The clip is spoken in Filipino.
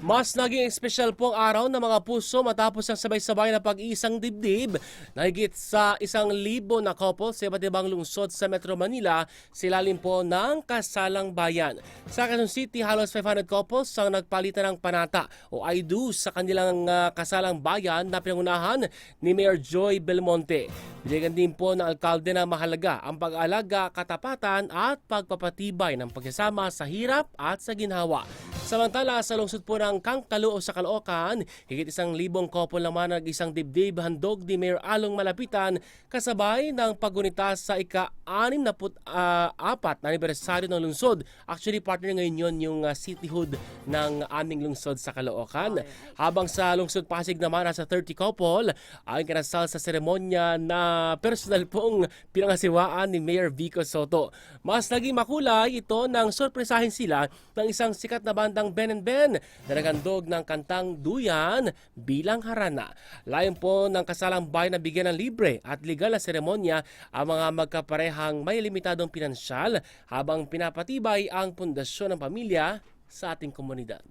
Mas naging espesyal po ang araw ng mga puso matapos ang sabay-sabay na pag-iisang dibdib na higit sa 1,000 na couple sa iba't ibang lungsod sa Metro Manila silalim po ng Kasalang Bayan. Sa Quezon City, halos 500 couples ang nagpalitan ng panata o I do sa kanilang Kasalang Bayan na pinangunahan ni Mayor Joy Belmonte. Binigyan din po ng alkalde na mahalaga ang pag-aalaga, katapatan at pagpapatibay ng pagsasama sa hirap at sa ginhawa. Samantala, sa lungsod po ng Kangkalo o sa Caloocan, higit 1,000 couple naman nag-isang dibdib handog ni Mayor Along Malapitan kasabay ng paggunita sa ika-64 na anibersaryo ng lungsod. Actually, partner ngayon yun yung cityhood ng aming lungsod sa Caloocan. Habang sa lungsod Pasig naman, nasa 30 couple ang kinasal sa seremonya na personal pong pinangasiwaan ni Mayor Vico Soto. Mas naging makulay ito nang sorpresahin sila ng isang sikat na bandang Ben and Ben na naghandog ng kantang Duyan bilang harana. Layon po ng Kasalang Bayan na bigyan ng libre at legal na seremonya ang mga magkaparehang may limitadong pinansyal habang pinapatibay ang pundasyon ng pamilya sa ating komunidad.